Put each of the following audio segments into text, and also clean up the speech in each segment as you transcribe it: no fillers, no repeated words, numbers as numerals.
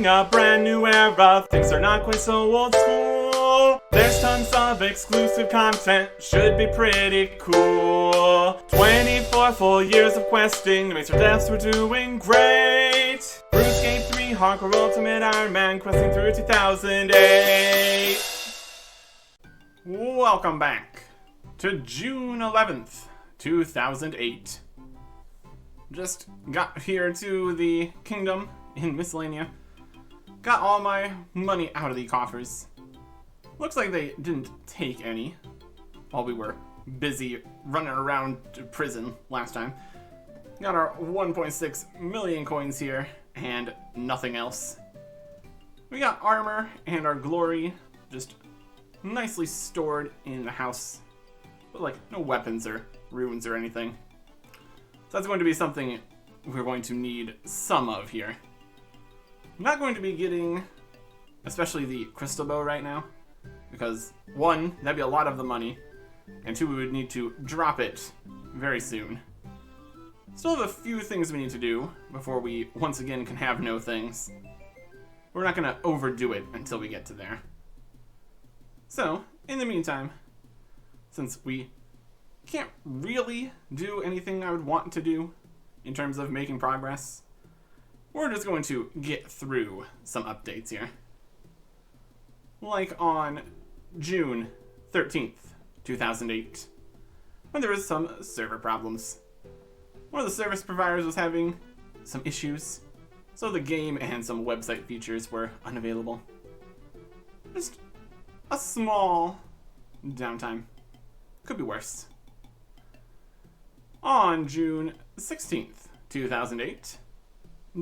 entering a brand new era. Things are not quite so old school. There's tons of exclusive content, should be pretty cool. 24 full years of questing, the master devs were doing great. RuneScape 3 Hardcore Ultimate Ironman, questing through 2008. Welcome back to June 11th, 2008. Just got here to the kingdom in Miscellanea. Got all my money out of the coffers. Looks like they didn't take any while we were busy running around to prison last time. Got our 1.6 million coins here and nothing else. We got armor and our glory just nicely stored in the house, but like no weapons or runes or anything. So that's going to be something we're going to need some of here. I'm not going to be getting especially the crystal bow right now, because one, that'd be a lot of the money, and two, we would need to drop it very soon. Still have a few things we need to do before we once again can have no things. We're not going to overdo it until we get to there. So, in the meantime, since we can't really do anything I would want to do in terms of making progress, we're just going to get through some updates here. Like on June 13th, 2008, when there was some server problems. One of the service providers was having some issues, so the game and some website features were unavailable. Just a small downtime. Could be worse. On June 16th, 2008,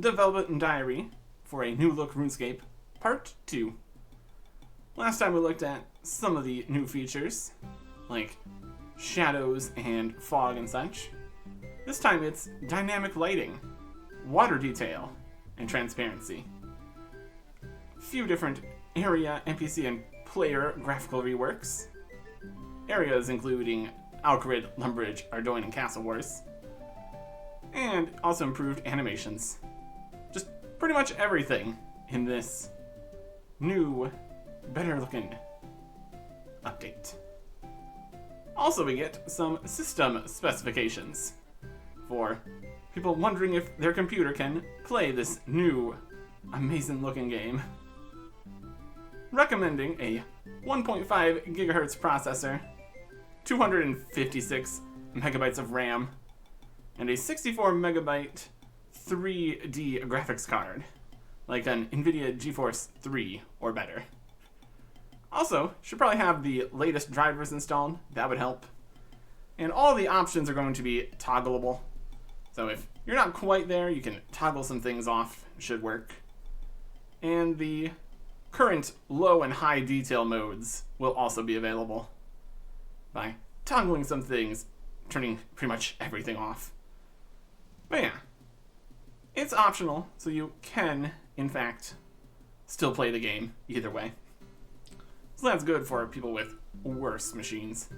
development diary for a new look RuneScape Part 2. Last time we looked at some of the new features, like shadows and fog and such. This time it's dynamic lighting, water detail, and transparency. A few different area, NPC, and player graphical reworks. Areas including Alcarid, Lumbridge, Ardoin, and Castle Wars. And also improved animations. Just pretty much everything in this new, better looking update. Also we get some system specifications for people wondering if their computer can play this new, amazing looking game. Recommending a 1.5 gigahertz processor, 256 megabytes of RAM, and a 64 megabyte 3D graphics card, like an NVIDIA GeForce 3 or better. Also, should probably have the latest drivers installed, that would help. And all the options are going to be toggleable, so if you're not quite there, you can toggle some things off, should work. And the current low and high detail modes will also be available by toggling some things, turning pretty much everything off. But yeah, it's optional, so you can, in fact, still play the game either way. So that's good for people with worse machines.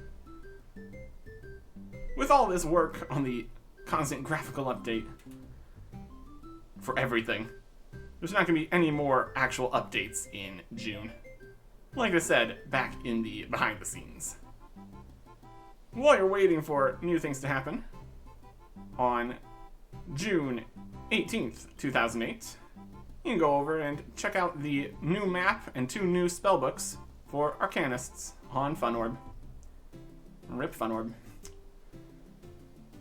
With all this work on the constant graphical update for everything, there's not going to be any more actual updates in June. Like I said, back in the behind the scenes. While you're waiting for new things to happen, on June 18th, 2008, you can go over and check out the new map and 2 new spellbooks for Arcanists on FunOrb. RIP FunOrb.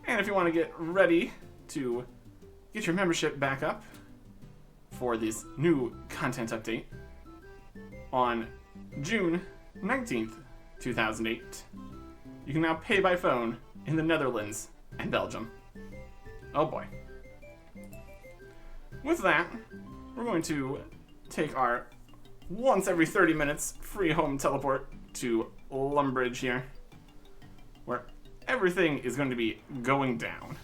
And if you want to get ready to get your membership back up for this new content update, on June 19th, 2008, you can now pay by phone in the Netherlands and Belgium. Oh boy. With that, we're going to take our once every 30 minutes free home teleport to Lumbridge here, where everything is going to be going down.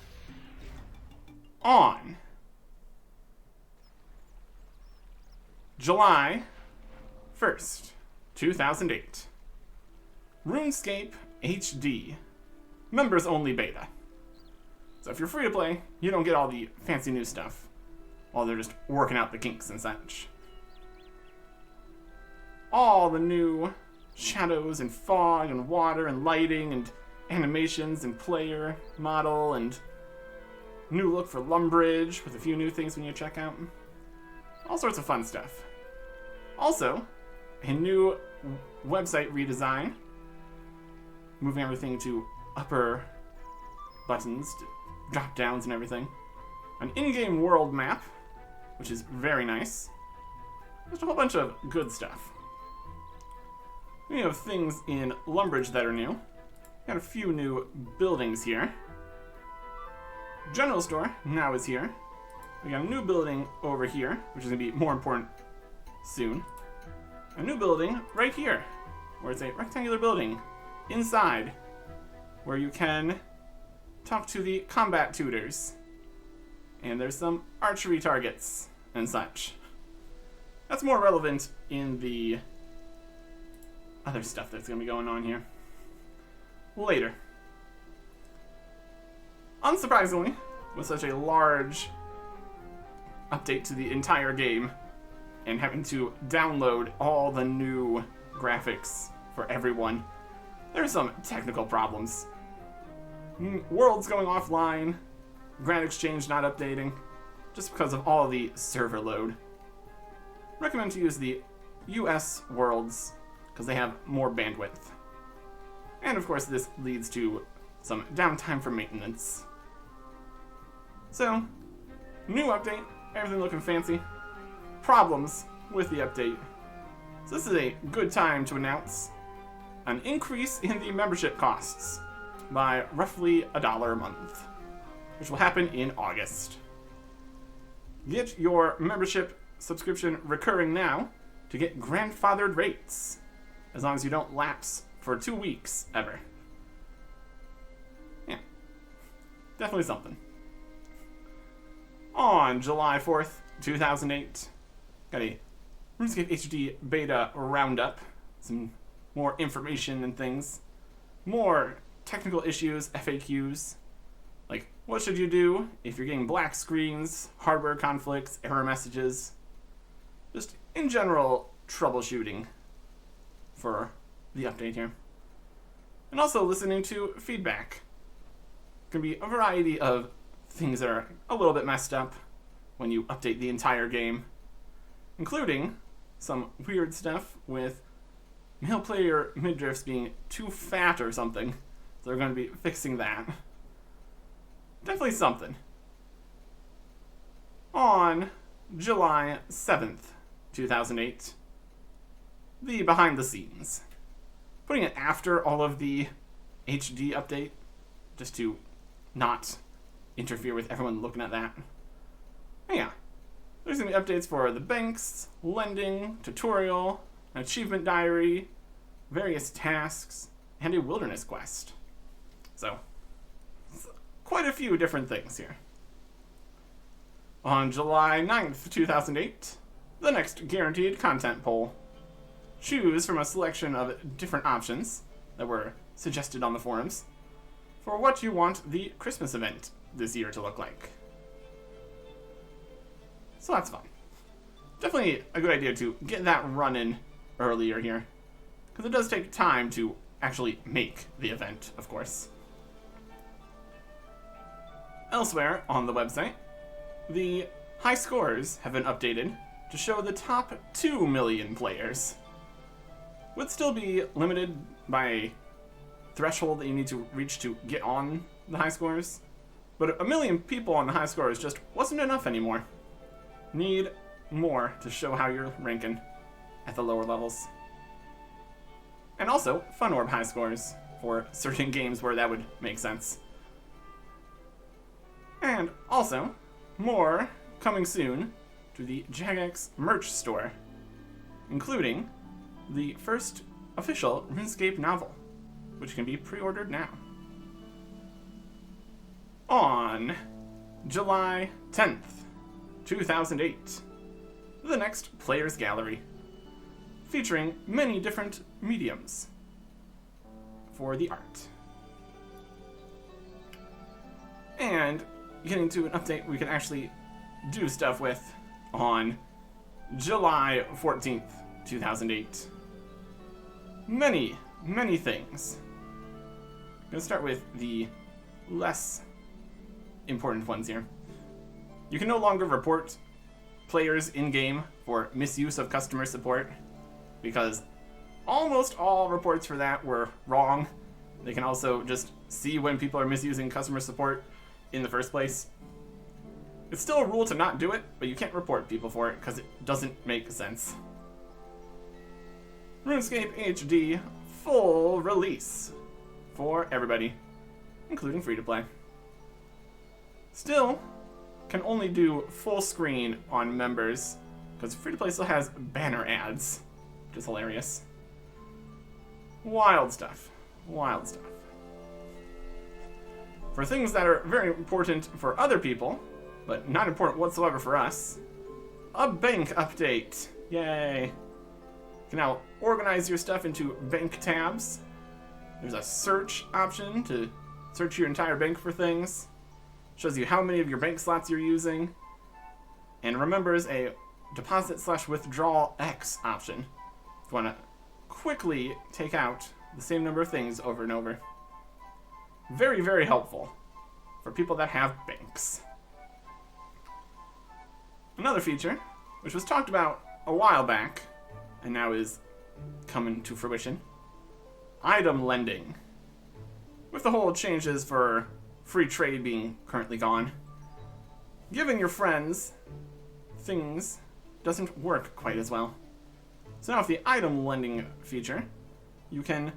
On July 1st, 2008, RuneScape HD members only beta. So if you're free to play, you don't get all the fancy new stuff while they're just working out the kinks and such. all the new shadows and fog and water and lighting and animations and player model and new look for Lumbridge with a few new things when you check out. All sorts of fun stuff. Also, a new website redesign, moving everything to upper buttons, drop downs and everything. An in-game world map, which is very nice. Just a whole bunch of good stuff. We have things in Lumbridge that are new. Got a few new buildings here. General store now is here. We got a new building over here, which is going to be more important soon. A new building right here, where it's a rectangular building inside, where you can talk to the combat tutors. And there's some archery targets and such. That's more relevant in the other stuff that's going to be going on here later. Unsurprisingly, with such a large update to the entire game and having to download all the new graphics for everyone, there's some technical problems. Worlds going offline, Grand Exchange not updating, just because of all the server load. Recommend to use the US worlds, because they have more bandwidth. And of course this leads to some downtime for maintenance. So, new update, everything looking fancy. Problems with the update. So this is a good time to announce an increase in the membership costs by roughly $1 a month, which will happen in August. Get your membership subscription recurring now to get grandfathered rates, as long as you don't lapse for 2 weeks ever. Yeah, definitely something. On July 4th, 2008, got a RuneScape HD beta roundup, some more information and things, more technical issues, FAQs, like what should you do if you're getting black screens, hardware conflicts, error messages, just in general troubleshooting for the update here. And also listening to feedback. Can be a variety of things that are a little bit messed up when you update the entire game, including some weird stuff with male player midriffs being too fat or something. So they're going to be fixing that. Definitely something. On July 7th, 2008, the behind the scenes. Putting it after all of the HD update, just to not interfere with everyone looking at that. And yeah, there's going to be updates for the banks, lending, tutorial, an achievement diary, various tasks, and a wilderness quest. So, quite a few different things here. On July 9th, 2008, the next guaranteed content poll. Choose from a selection of different options that were suggested on the forums for what you want the Christmas event this year to look like. So that's fun. Definitely a good idea to get that running earlier here, because it does take time to actually make the event, of course. Elsewhere on the website, the high scores have been updated to show the top 2 million players. Would still be limited by a threshold that you need to reach to get on the high scores, but 1 million people on the high scores just wasn't enough anymore. Need more to show how you're ranking at the lower levels. And also, Fun Orb high scores for certain games where that would make sense. And also, more coming soon to the Jagex merch store, including the first official RuneScape novel, which can be pre-ordered now. On July 10th, 2008, the next Players Gallery, featuring many different mediums for the art. And getting to an update we can actually do stuff with on July 14th, 2008. many, many things. I'm going to start with the less important ones here. You can no longer report players in-game for misuse of customer support, because almost all reports for that were wrong. They can also just see when people are misusing customer support in the first place. It's still a rule to not do it, but you can't report people for it because it doesn't make sense. RuneScape HD full release for everybody, including free-to-play. Still, can only do full screen on members, because free-to-play still has banner ads, which is hilarious. Wild stuff. Wild stuff. For things that are very important for other people, but not important whatsoever for us, a bank update. Yay. You can now organize your stuff into bank tabs. There's a search option to search your entire bank for things. Shows you how many of your bank slots you're using. And remembers a deposit/withdrawal X option if you want to quickly take out the same number of things over and over. Very, very helpful for people that have banks. Another feature, which was talked about a while back, and now is coming to fruition, item lending. With the whole changes for free trade being currently gone, giving your friends things doesn't work quite as well. So now with the item lending feature, you can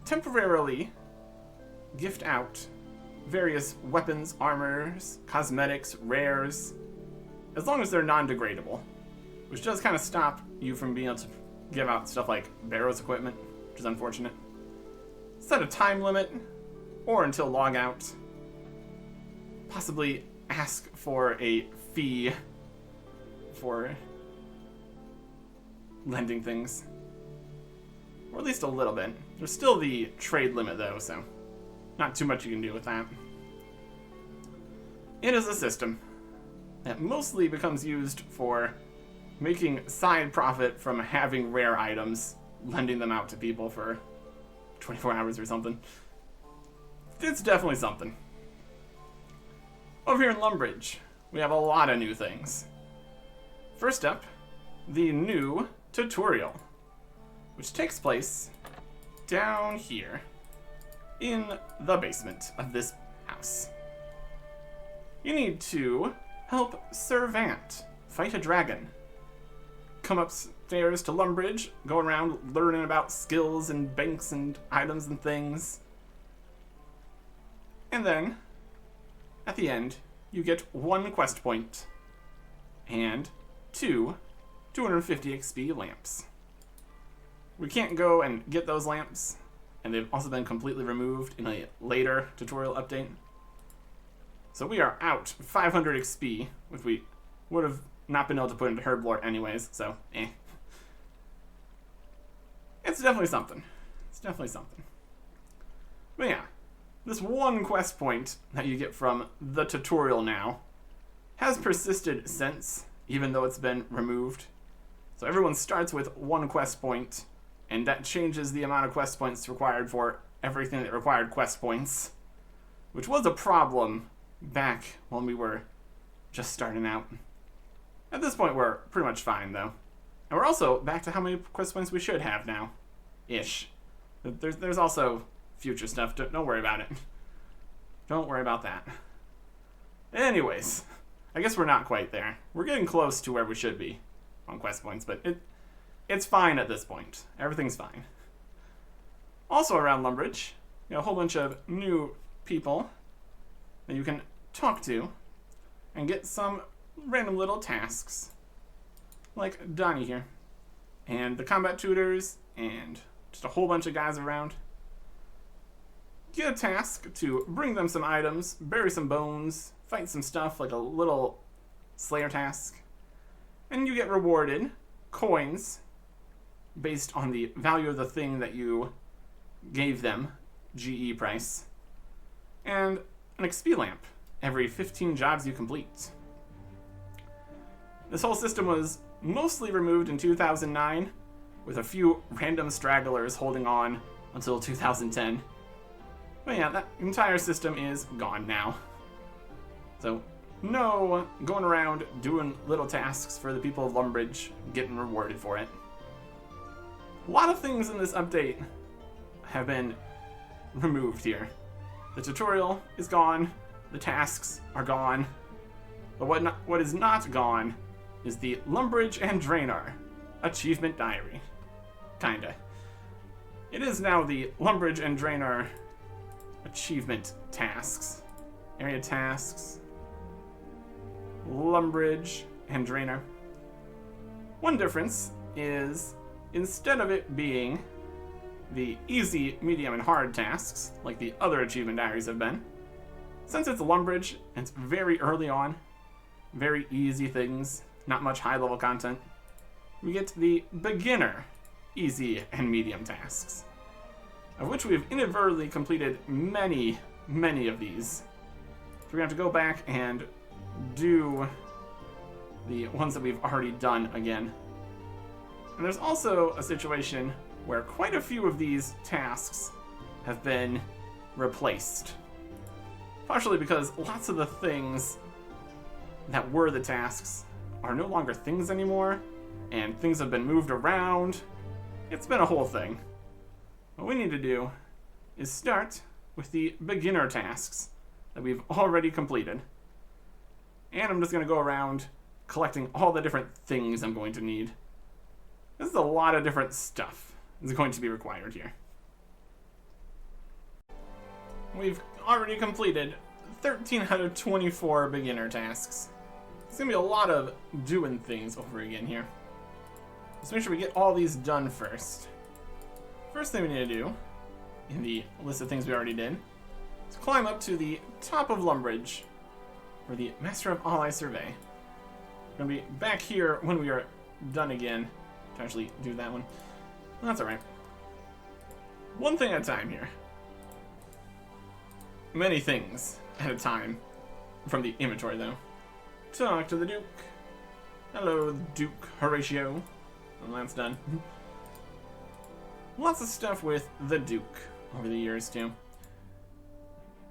temporarily gift out various weapons, armors, cosmetics, rares, as long as they're non-degradable, which does kind of stop you from being able to give out stuff like Barrow's equipment, which is unfortunate. Set a time limit, or until logout. Possibly ask for a fee for lending things. Or at least a little bit. There's still the trade limit though, so not too much you can do with that. It is a system that mostly becomes used for making side profit from having rare items, lending them out to people for 24 hours or something. It's definitely something. Over here in Lumbridge, we have a lot of new things. First up, the new tutorial, which takes place down here in the basement of this house. You need to help Servant fight a dragon. Come upstairs to Lumbridge, go around learning about skills and banks and items and things. And then, at the end, you get 1 quest point and 2 250 XP lamps. We can't go and get those lamps, and they've also been completely removed in a later tutorial update. So we are out 500 XP, which we would have not been able to put into Herblore anyways, so eh. It's definitely something. It's definitely something. But yeah, this 1 quest point that you get from the tutorial now has persisted since, even though it's been removed. So everyone starts with 1 quest point, and that changes the amount of quest points required for everything that required quest points, which was a problem back when we were just starting out. At this point, we're pretty much fine, though. And we're also back to how many quest points we should have now. Ish. There's also future stuff. Don't worry about it. Don't worry about that. Anyways, I guess we're not quite there. We're getting close to where we should be on quest points, but it's fine at this point. Everything's fine. Also around Lumbridge, you got a whole bunch of new people that you can talk to and get some random little tasks, like Donnie here, and the combat tutors, and just a whole bunch of guys around. Get a task to bring them some items, bury some bones, fight some stuff, like a little Slayer task, and you get rewarded coins based on the value of the thing that you gave them, GE price, and an XP lamp every 15 jobs you complete. This whole system was mostly removed in 2009, with a few random stragglers holding on until 2010. But yeah, that entire system is gone now. So, no going around doing little tasks for the people of Lumbridge, getting rewarded for it. A lot of things in this update have been removed here. The tutorial is gone, the tasks are gone, but what is not gone is the Lumbridge and Draynor achievement diary. Kinda. It is now the Lumbridge and Draynor achievement tasks. Area tasks. Lumbridge and Draynor. One difference is, instead of it being the easy, medium, and hard tasks, like the other achievement diaries have been, since it's Lumbridge, and it's very early on, very easy things, not much high-level content, we get the beginner, easy, and medium tasks, of which we have inadvertently completed many, many of these. So we're going to have to go back and do the ones that we've already done again. And there's also a situation where quite a few of these tasks have been replaced. Partially because lots of the things that were the tasks are no longer things anymore, and things have been moved around. It's been a whole thing. What we need to do is start with the beginner tasks that we've already completed. And I'm just going to go around collecting all the different things I'm going to need. This is a lot of different stuff that's going to be required here. We've already completed 13 out of 24 beginner tasks. It's going to be a lot of doing things over again here. Let's make sure we get all these done first. First thing we need to do, in the list of things we already did, is climb up to the top of Lumbridge for the Master of Ally Survey. We're going to be back here when we are done again to actually do that one. Well, that's alright. One thing at a time here. Many things at a time from the inventory, though. Talk to the Duke. Hello, Duke Horatio. Well, that's done. Lots of stuff with the Duke over the years, too.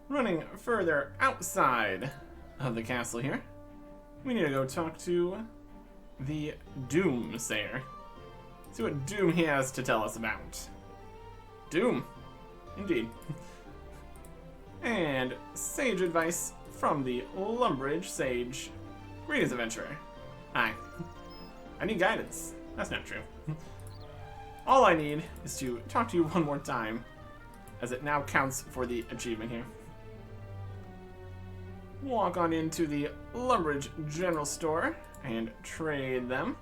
Running further outside of the castle here, we need to go talk to the Doomsayer. See what Doom he has to tell us about. Doom. Indeed. And sage advice from the Lumbridge Sage. Greetings, adventurer. Hi. I need guidance. That's not true. All I need is to talk to you one more time, as it now counts for the achievement here. Walk on into the Lumbridge General Store and trade them.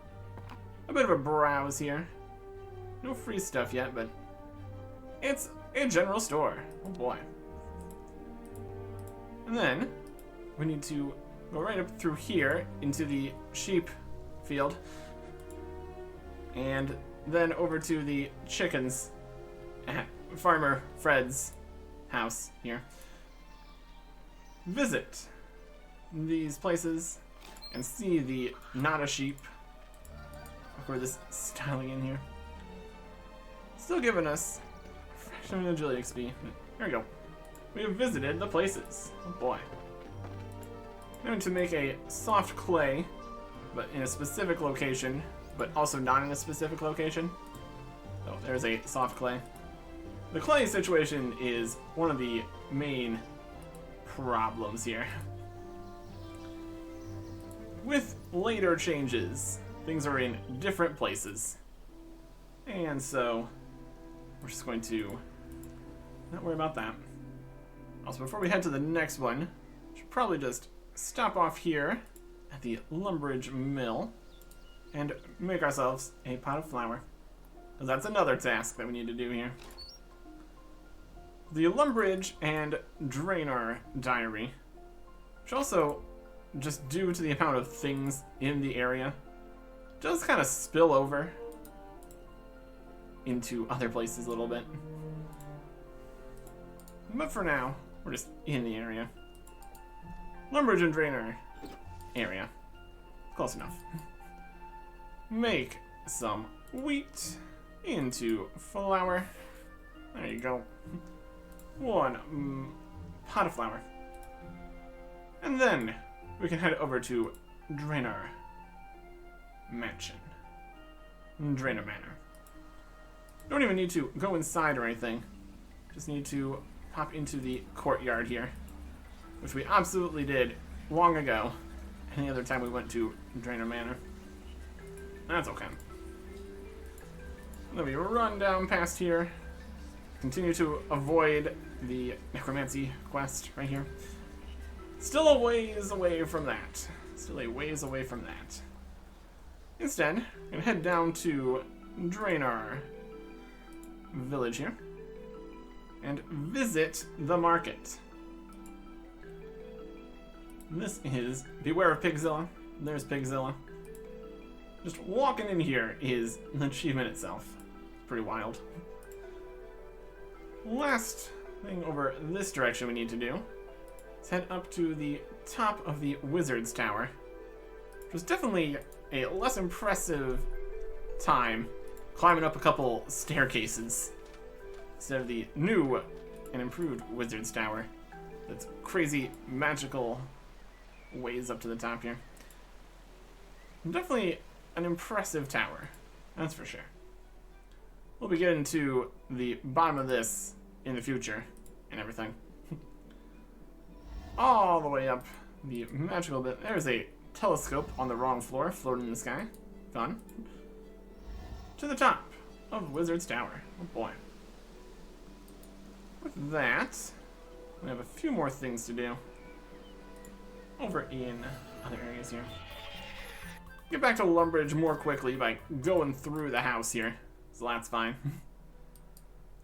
A bit of a browse here. No free stuff yet, but it's a general store. Oh boy. And then we need to go right up through here into the sheep field. And then over to the chickens at Farmer Fred's house here. Visit these places and see the not a sheep. Look this styling in here. Still giving us a fraction of agility XP. There we go. We have visited the places. Oh boy. I'm going to make a soft clay, but in a specific location, but also not in a specific location. So there's a soft clay. The clay situation is one of the main problems here. With later changes, things are in different places. And so, we're just going to not worry about that. Also, before we head to the next one, we should probably just stop off here at the Lumbridge Mill and make ourselves a pot of flour. Because that's another task that we need to do here. The Lumbridge and Draynor diary, which also, just due to the amount of things in the area, does kind of spill over into other places a little bit. But for now, we're just in the area. Lumbridge and Draynor area. Close enough. Make some wheat into flour. There you go. 1 pot of flour. And then we can head over to Draynor Mansion. Draynor Manor. Don't even need to go inside or anything. Just need to pop into the courtyard here, which we absolutely did long ago. Any other time we went to Draynor Manor. That's okay. Let me run down past here. Continue to avoid the necromancy quest right here. Still a ways away from that. Still a ways away from that. Instead, I'm gonna head down to Draynor village here and visit the market. This is Beware of Pigzilla. There's Pigzilla. Just walking in here is an achievement itself. Pretty wild. Last thing over this direction we need to do is head up to the top of the Wizard's Tower, which was definitely a less impressive time climbing up a couple staircases instead of the new and improved Wizard's Tower. That's crazy magical ways up to the top here. Definitely an impressive tower, that's for sure. We'll be getting to the bottom of this in the future and everything. All the way up the magical bit. There's a telescope on the wrong floor floating in the sky. Fun. To the top of Wizard's Tower. Oh boy. With that, we have a few more things to do over in other areas here. Get back to Lumbridge more quickly by going through the house here, so that's fine.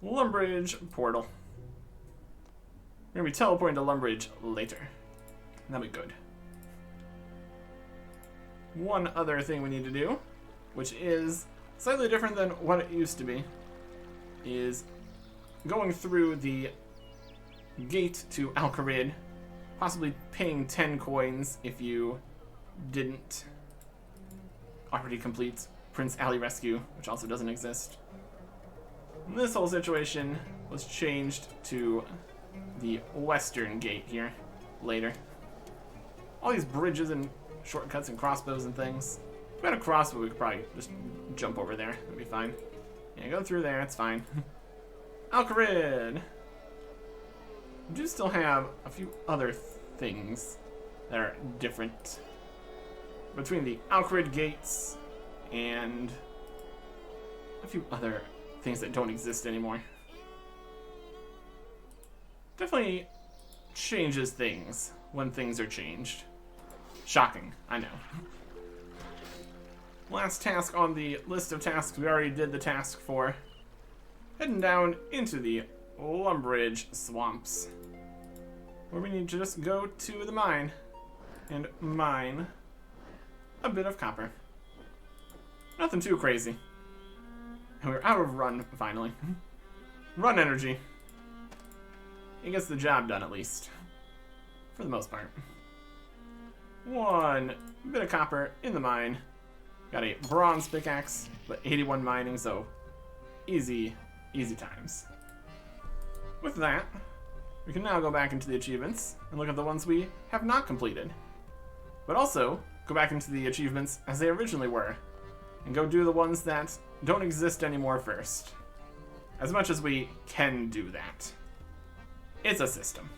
Lumbridge portal. We're gonna be teleporting to Lumbridge later. That'll be good. One other thing we need to do, which is slightly different than what it used to be, is going through the gate to Alcarid, possibly paying 10 coins if you didn't already complete Prince Alley Rescue, which also doesn't exist. And this whole situation was changed to the western gate here later. All these bridges and shortcuts and crossbows and things. If we had a crossbow, we could probably just jump over there. That'd be fine. Yeah, go through there, it's fine. Alcarid! We do still have a few other things that are different between the Alcarid gates and a few other things that don't exist anymore. Definitely changes things when things are changed. Shocking, I know. Last task on the list of tasks we already did the task for. Heading down into the Lumbridge swamps, where we need to just go to the mine and mine a bit of copper. Nothing too crazy. And we're out of run, finally. Run energy. It gets the job done, at least. For the most part. One bit of copper in the mine. Got a bronze pickaxe, but 81 mining, so easy times. With that, we can now go back into the achievements and look at the ones we have not completed. But also, go back into the achievements as they originally were, and go do the ones that don't exist anymore first. As much as we can do that. It's a system.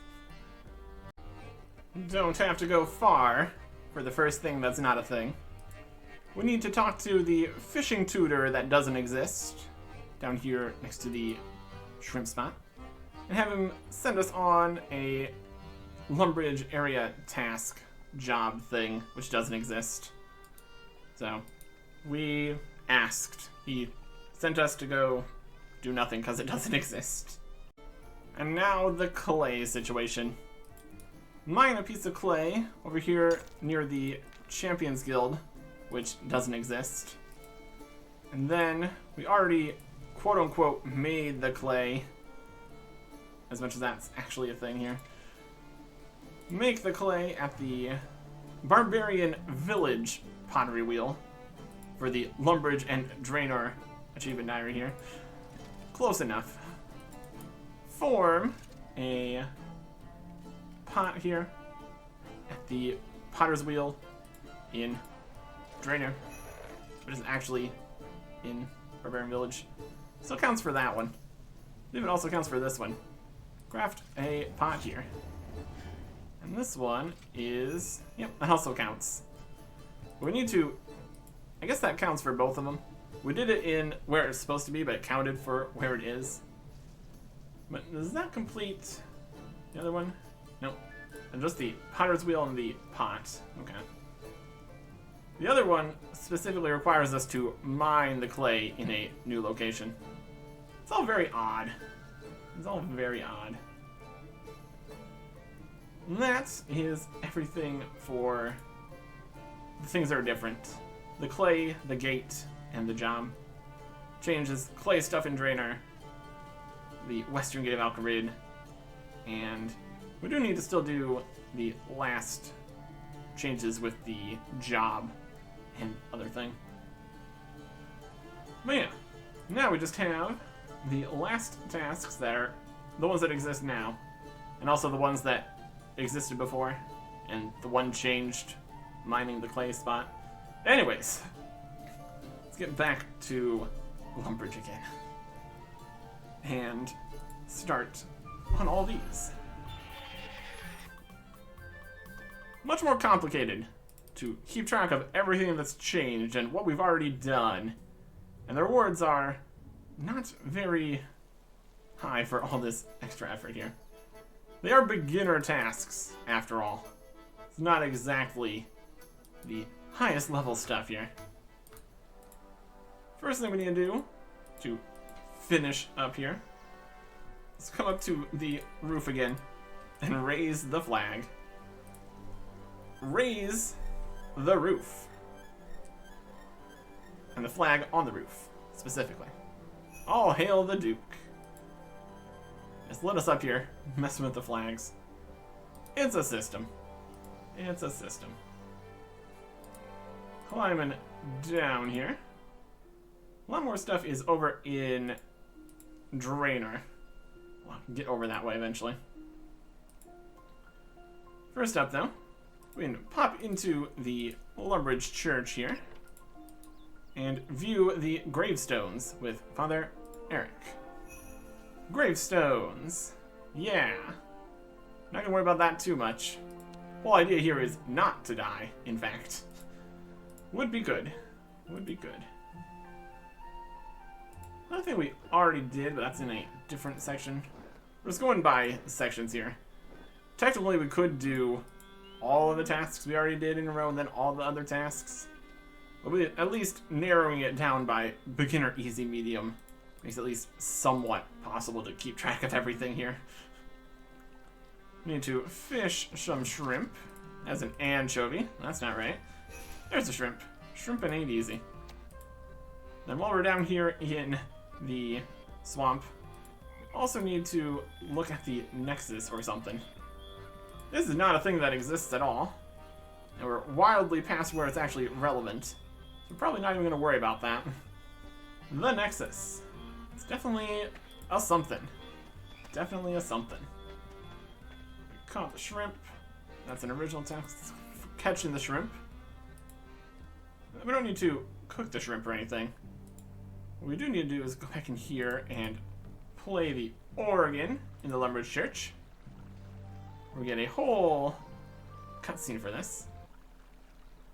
Don't have to go far for the first thing that's not a thing. We need to talk to the fishing tutor that doesn't exist, down here next to the shrimp spot, and have him send us on a Lumbridge area task job thing, which doesn't exist. So, we asked. He sent us to go do nothing because it doesn't exist. And now the clay situation. Mine a piece of clay over here near the Champions Guild, which doesn't exist. And then we already quote-unquote made the clay, as much as that's actually a thing here. Make the clay at the Barbarian Village pottery wheel for the Lumbridge and Draynor achievement diary here. Close enough. Form a pot here at the Potter's Wheel in Draynor. But isn't actually in Barbarian Village. Still counts for that one. I believe it also counts for this one. Craft a pot here. And this one is... Yep, that also counts. We need to... I guess that counts for both of them. We did it in where it's supposed to be, but it counted for where it is. But does that complete the other one? Nope. And just the Potter's Wheel and the pot. Okay. The other one specifically requires us to mine the clay in a new location. It's all very odd. It's all very odd. And that is everything for the things that are different. The clay, the gate, and the job. Changes clay stuff in Draynor, the western gate of Alcarid, and we do need to still do the last changes with the job and other thing. But yeah, now we just have the last tasks that are the ones that exist now, and also the ones that existed before, and the one changed, mining the clay spot. Anyways, let's get back to Lumbridge again and start on all these. Much more complicated to keep track of everything that's changed and what we've already done, and the rewards are not very high for all this extra effort here. They are beginner tasks, after all. It's not exactly the highest level stuff here. First thing we need to do to finish up here, let's come up to the roof again and raise the flag. Raise the roof. And the flag on the roof, specifically. All hail the Duke. Just let us up here, messing with the flags. It's a system. It's a system. Climbing down here. A lot more stuff is over in Draynor. We'll get over that way eventually. First up, though, we can pop into the Lumbridge Church here and view the gravestones with Father Artic. Gravestones. Yeah. Not gonna worry about that too much. The whole idea here is not to die, in fact. Would be good. Would be good. Another thing we already did, but that's in a different section. We're just going by sections here. Technically, we could do all of the tasks we already did in a row and then all the other tasks. But we at least narrowing it down by beginner, easy, medium makes it at least somewhat possible to keep track of everything here. We need to fish some shrimp as an anchovy. That's not right. There's a shrimp. Shrimping ain't easy. Then while we're down here in the swamp, we also need to look at the Nexus or something. This is not a thing that exists at all, and we're wildly past where it's actually relevant, so we're probably not even going to worry about that. The Nexus. It's definitely a something. Definitely a something. We caught the shrimp. That's an original task for catching the shrimp. We don't need to cook the shrimp or anything. What we do need to do is go back in here and play the organ in the Lumbridge Church. We get a whole cutscene for this.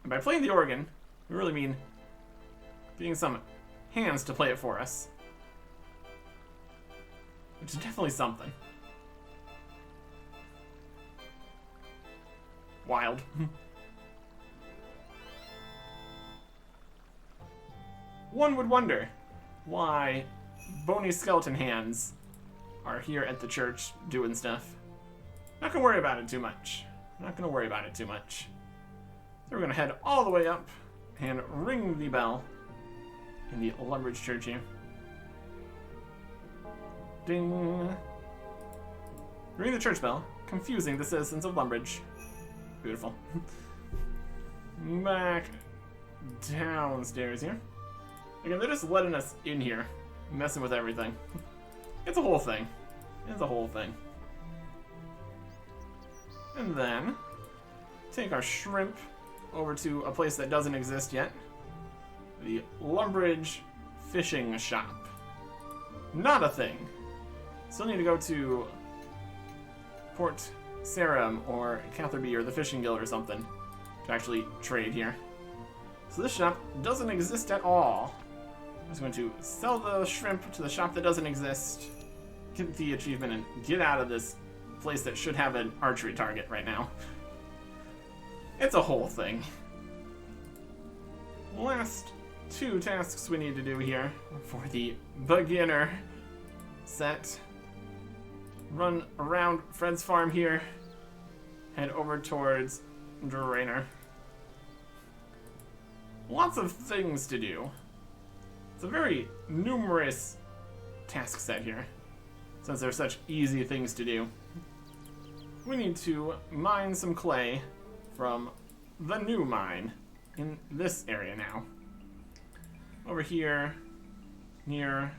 And by playing the organ, we really mean getting some hands to play it for us. Which is definitely something. Wild. One would wonder why bony skeleton hands are here at the church doing stuff. Not gonna worry about it too much. Not gonna worry about it too much. So we're gonna head all the way up and ring the bell in the Lumbridge Church here. Ding! Ring the church bell, confusing the citizens of Lumbridge. Beautiful. Back downstairs here. Again, they're just letting us in here, messing with everything. It's a whole thing. It's a whole thing. And then, take our shrimp over to a place that doesn't exist yet. The Lumbridge Fishing Shop. Not a thing. Still need to go to Port Sarum or Catherby or the Fishing Guild or something to actually trade here. So this shop doesn't exist at all. I'm just going to sell the shrimp to the shop that doesn't exist, get the achievement, and get out of this place that should have an archery target right now. It's a whole thing. Last two tasks we need to do here for the beginner set. Run around Fred's farm here. Head over towards Draynor. Lots of things to do. It's a very numerous task set here, since there's such easy things to do. We need to mine some clay from the new mine in this area now. Over here, near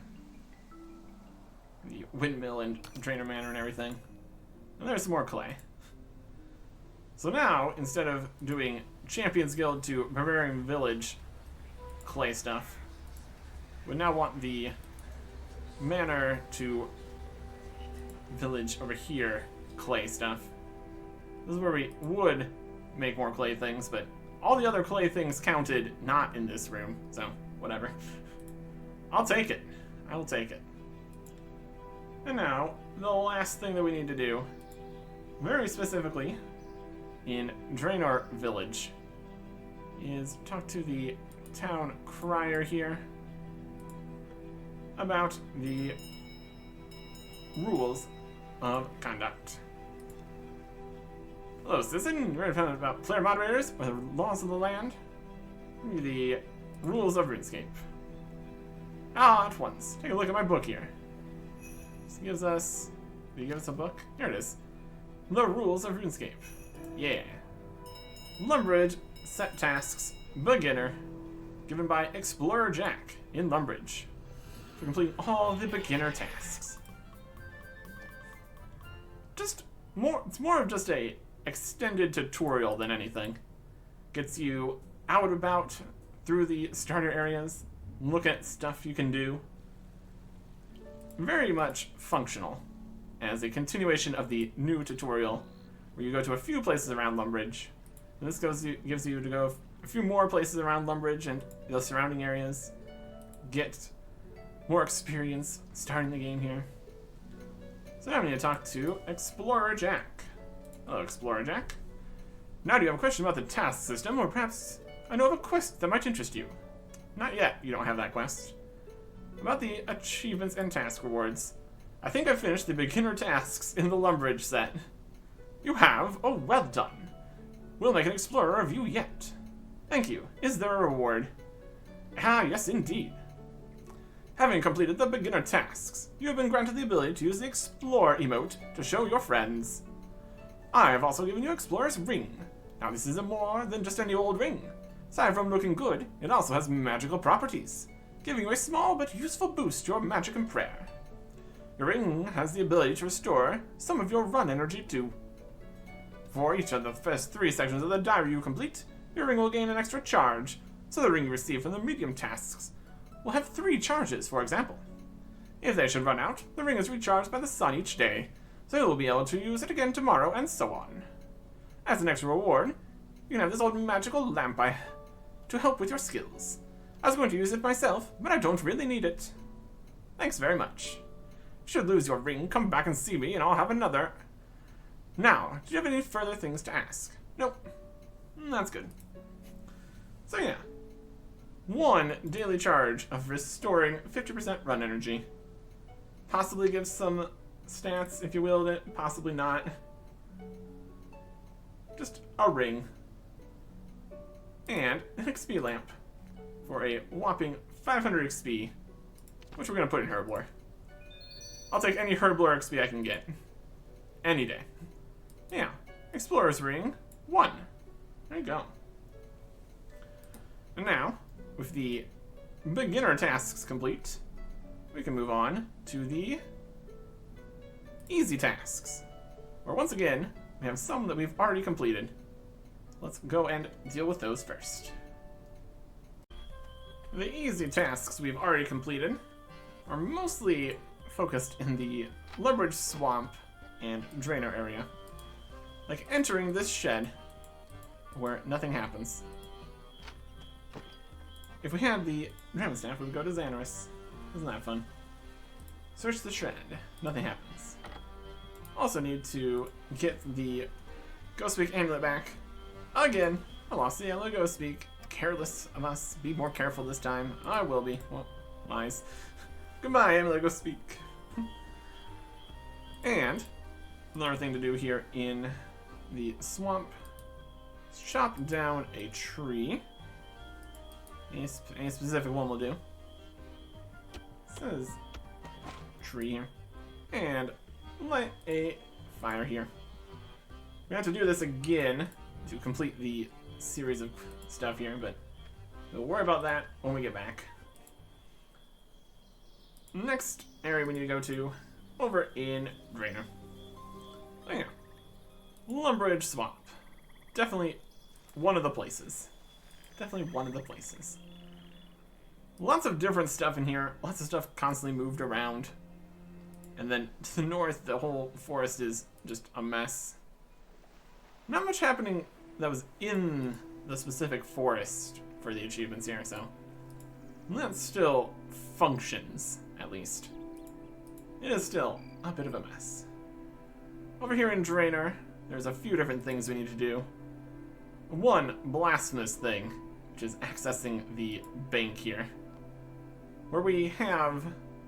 the windmill and Draynor Manor and everything. And there's some more clay. So now, instead of doing Champions Guild to Barbarian Village clay stuff, we now want the Manor to Village over here clay stuff. This is where we would make more clay things, but all the other clay things counted not in this room, so whatever. I'll take it. I'll take it. And now, the last thing that we need to do, very specifically, in Draynor Village, is talk to the town crier here about the rules of conduct. Hello, citizen. You're ready about player moderators or the laws of the land? The rules of RuneScape. At once. Take a look at my book here. This gives us... Did you give us a book? Here it is. The rules of RuneScape. Yeah. Lumbridge set tasks beginner given by Explorer Jack in Lumbridge to complete all the beginner tasks. It's more of just a extended tutorial than anything. Gets you out and about through the starter areas, look at stuff you can do. Very much functional as a continuation of the new tutorial where you go to a few places around Lumbridge. And this gives you to go a few more places around Lumbridge and the surrounding areas. Get more experience starting the game here. So now we need to talk to Explorer Jack. Hello, Explorer Jack. Now do you have a question about the task system, or perhaps I know of a quest that might interest you? Not yet, you don't have that quest. About the achievements and task rewards. I think I finished the beginner tasks in the Lumbridge set. You have? Oh, well done. We'll make an explorer of you yet. Thank you. Is there a reward? Ah, yes indeed. Having completed the beginner tasks, you have been granted the ability to use the Explore emote to show your friends. I have also given you Explorer's Ring. Now this is more than just any old ring. Aside from looking good, it also has magical properties, giving you a small but useful boost to your magic and prayer. Your ring has the ability to restore some of your run energy too. For each of the first 3 sections of the diary you complete, your ring will gain an extra charge, so the ring you receive from the medium tasks will have 3 charges, for example. If they should run out, the ring is recharged by the sun each day, so you will be able to use it again tomorrow, and so on. As an extra reward, you can have this old magical lamp to help with your skills. I was going to use it myself, but I don't really need it. Thanks very much. Should you lose your ring, come back and see me, and I'll have another. Now, do you have any further things to ask? Nope. That's good. So yeah. 1 daily charge of restoring 50% run energy. Possibly gives some stats if you willed it, possibly not. Just a ring. And an XP lamp for a whopping 500 XP, which we're going to put in Herblore. I'll take any Herblore XP I can get. Any day. Yeah. Explorer's Ring 1. There you go. And now, with the beginner tasks complete, we can move on to the easy tasks, where once again, we have some that we've already completed. Let's go and deal with those first. The easy tasks we've already completed are mostly focused in the Lumbridge swamp and Draynor area. Like entering this shed where nothing happens. If we had the Dragon Staff, we would go to Xanaris. Isn't that fun? Search the shred. Nothing happens. Also need to get the Ghostspeak amulet back. Again, I lost the yellow Ghostspeak. Careless of us. Be more careful this time. I will be. Well, lies. Goodbye, amulet Ghostspeak. And another thing to do here in the swamp is chop down a tree. A specific one will do. It says tree here. And light a fire here. We have to do this again to complete the series of stuff here, but we'll worry about that when we get back. Next area we need to go to, over in Draynor. Oh yeah. Lumbridge Swamp. Definitely one of the places. Definitely one of the places. Lots of different stuff in here. Lots of stuff constantly moved around. And then to the north, the whole forest is just a mess. Not much happening that was in the specific forest for the achievements here, so that still functions, at least. It is still a bit of a mess. Over here in Draynor, there's a few different things we need to do. One blasphemous thing, which is accessing the bank here, where we have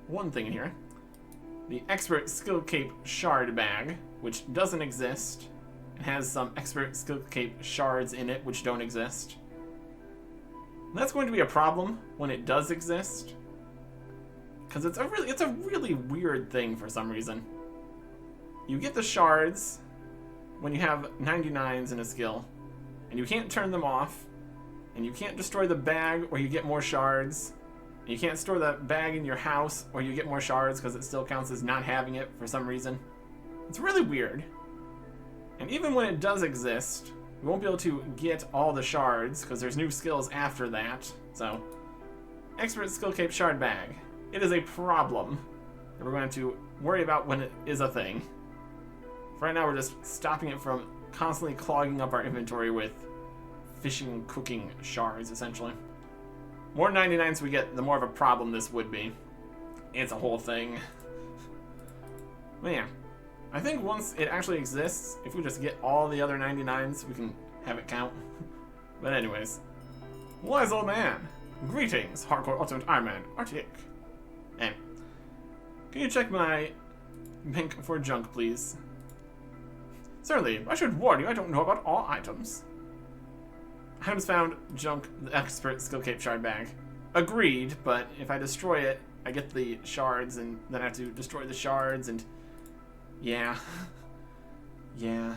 one thing in here, the Expert Skill Cape Shard Bag, which doesn't exist, and has some Expert Skill Cape shards in it which don't exist. That's going to be a problem when it does exist, because it's a really weird thing for some reason. You get the shards when you have 99s in a skill, and you can't turn them off, and you can't destroy the bag or you get more shards, and you can't store the bag in your house or you get more shards because it still counts as not having it for some reason. It's really weird. And even when it does exist, we won't be able to get all the shards because there's new skills after that. So, Expert Skill Cape Shard Bag. It is a problem that we're going to worry about when it is a thing. For right now, we're just stopping it from constantly clogging up our inventory with fishing, cooking shards, essentially. More 99s we get, the more of a problem this would be. It's a whole thing. But yeah, I think once it actually exists, if we just get all the other 99s, we can have it count. But anyways, wise old man. Greetings, hardcore ultimate Ironman, Artic. And can you check my bank for junk, please? Certainly, I should warn you, I don't know about all items. Items found, junk, the Expert Skill Cape Shard Bag. Agreed, but if I destroy it, I get the shards, and then I have to destroy the shards, and yeah. Yeah.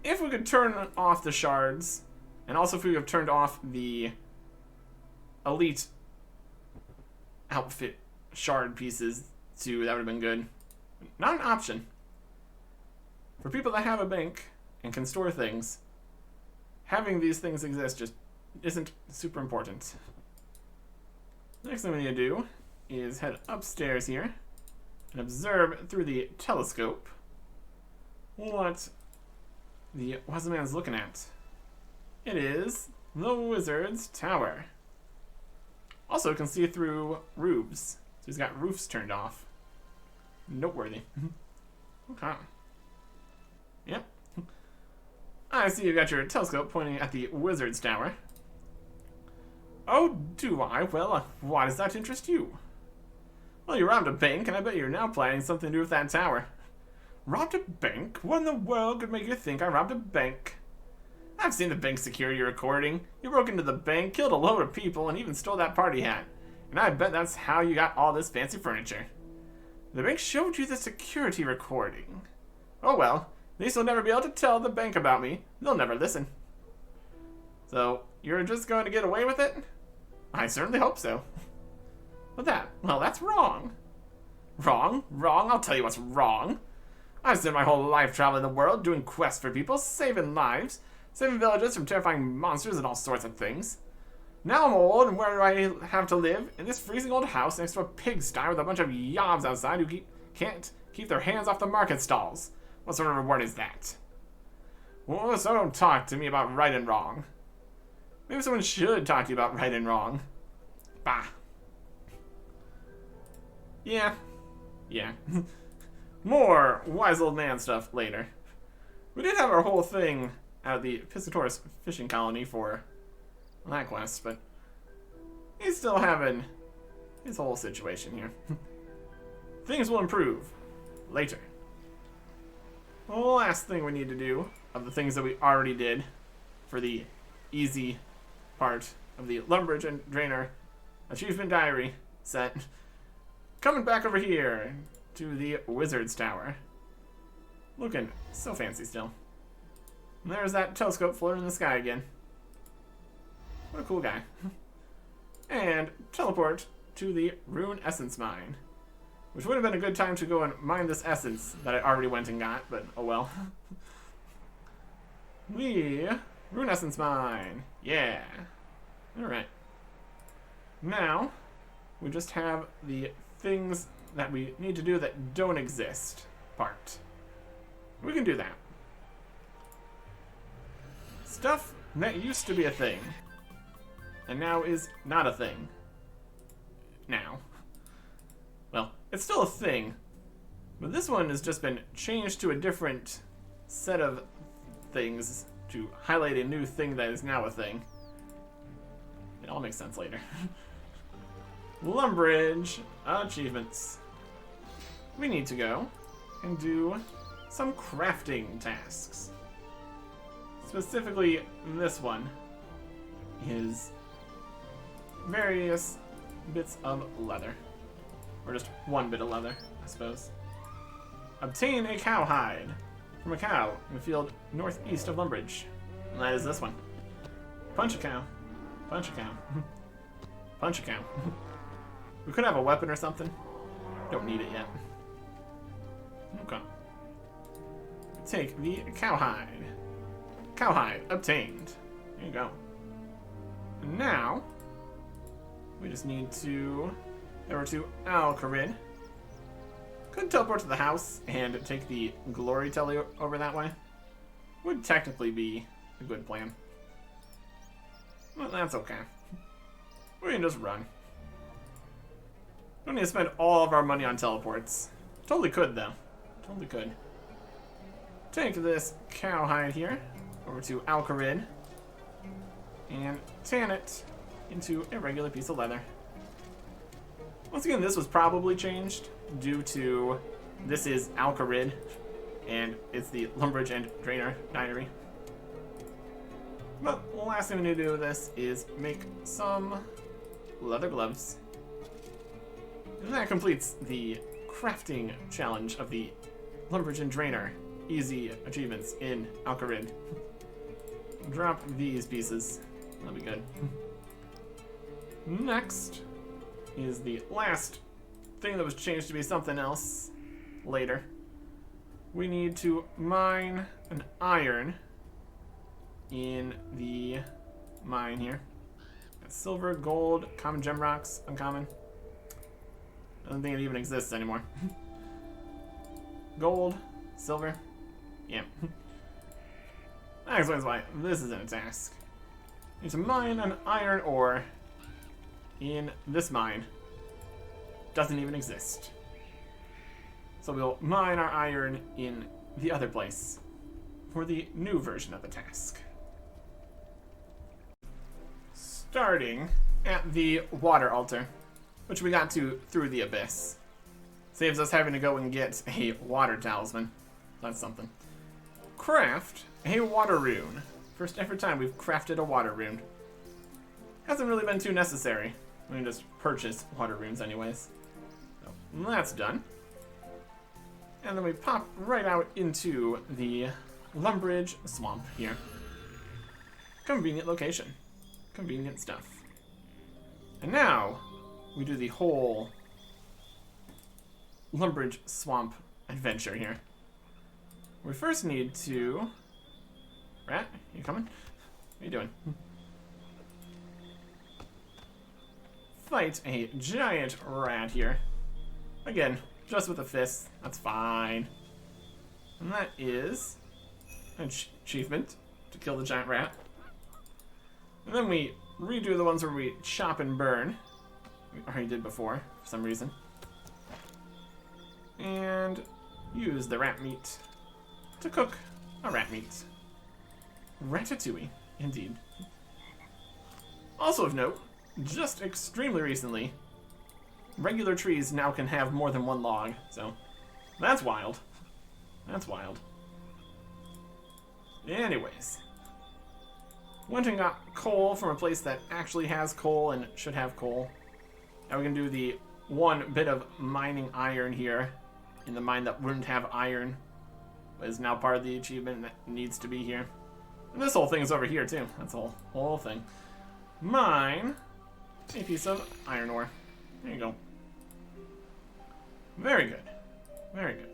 If we could turn off the shards, and also if we have turned off the elite outfit shard pieces too, that would have been good. Not an option. For people that have a bank and can store things, having these things exist just isn't super important. Next thing we need to do is head upstairs here and observe through the telescope what the wise man's looking at. It is the Wizard's Tower. Also can see through roofs, so he's got roofs turned off. Noteworthy. Okay. Yep. I see you got your telescope pointing at the Wizard's Tower. Oh, do I? Well, why does that interest you? Well, you robbed a bank, and I bet you're now planning something to do with that tower. Robbed a bank? What in the world could make you think I robbed a bank? I've seen the bank security recording. You broke into the bank, killed a load of people, and even stole that party hat. And I bet that's how you got all this fancy furniture. The bank showed you the security recording. Oh well. At least you'll never be able to tell the bank about me. They'll never listen. So, you're just going to get away with it? I certainly hope so. Well, that's wrong. Wrong? Wrong? I'll tell you what's wrong. I've spent my whole life traveling the world, doing quests for people, saving lives, saving villages from terrifying monsters and all sorts of things. Now I'm old, and where do I have to live? In this freezing old house next to a pigsty with a bunch of yobs outside who can't keep their hands off the market stalls. What sort of reward is that? Well, so don't talk to me about right and wrong. Maybe someone should talk to you about right and wrong. Bah. Yeah. More wise old man stuff later. We did have our whole thing out of the Piscatorus fishing colony for that quest, but he's still having his whole situation here. Things will improve later. The last thing we need to do of the things that we already did for the easy part of the Lumbridge and Draynor Achievement Diary set. Coming back over here to the Wizard's Tower. Looking so fancy still. And there's that telescope floating in the sky again. What a cool guy. And teleport to the Rune Essence Mine. Which would have been a good time to go and mine this essence that I already went and got, but oh well. The Rune Essence Mine. Yeah. Alright. Now, we just have the things that we need to do that don't exist part. We can do that. Stuff that used to be a thing, and now is not a thing. Now. Well, it's still a thing, but this one has just been changed to a different set of things to highlight a new thing that is now a thing. It all makes sense later. Lumbridge achievements. We need to go and do some crafting tasks. Specifically, this one is various bits of leather. Or just one bit of leather, I suppose. Obtain a cowhide from a cow in the field northeast of Lumbridge. And that is this one. Punch a cow. Punch a cow. Punch a cow. We could have a weapon or something. Don't need it yet. Okay. Take the cowhide. Cowhide obtained. There you go. And now, we just need to head over to Alcarid. Could teleport to the house and take the glory telly over that way. Would technically be a good plan. Well, that's okay. We can just run. Don't need to spend all of our money on teleports. Totally could, though. Totally could. Take this cowhide here over to Alcarid and tan it into a regular piece of leather. Once again, this was probably changed due to this is Alcarid and it's the Lumbridge and Draynor diary. But the last thing we need to do with this is make some leather gloves. And that completes the crafting challenge of the Lumbridge and Draynor easy achievements in Alcarid. Drop these pieces. That'll be good. Next is the last thing that was changed to be something else later. We need to mine an iron in the mine here. Got silver, gold, common gem rocks, uncommon. I don't think it even exists anymore. Gold, silver, yeah. That explains why this isn't a task. You need to mine an iron ore in this mine. Doesn't even exist. So we'll mine our iron in the other place for the new version of the task. Starting at the water altar, which we got to through the abyss. Saves us having to go and get a water talisman. That's something. Craft a water rune. First ever time we've crafted a water rune. Hasn't really been too necessary. We can just purchase water runes anyways. So that's done. And then we pop right out into the Lumbridge swamp here. Convenient location. Convenient stuff. And now we do the whole Lumbridge swamp adventure here. We first need to... Rat, you coming? What are you doing? Fight a giant rat here. Again, just with a fist. That's fine. And that is an achievement to kill the giant rat. And then we redo the ones where we chop and burn. We already did before, for some reason. And use the rat meat to cook a rat meat. Ratatouille, indeed. Also of note, just extremely recently, regular trees now can have more than one log, so that's wild. That's wild. Anyways, went and got coal from a place that actually has coal and should have coal. Now we can do the one bit of mining iron here in the mine that wouldn't have iron, but is now part of the achievement that needs to be here. And this whole thing is over here too. That's the whole thing. Mine a piece of iron ore. There you go. Very good. Very good.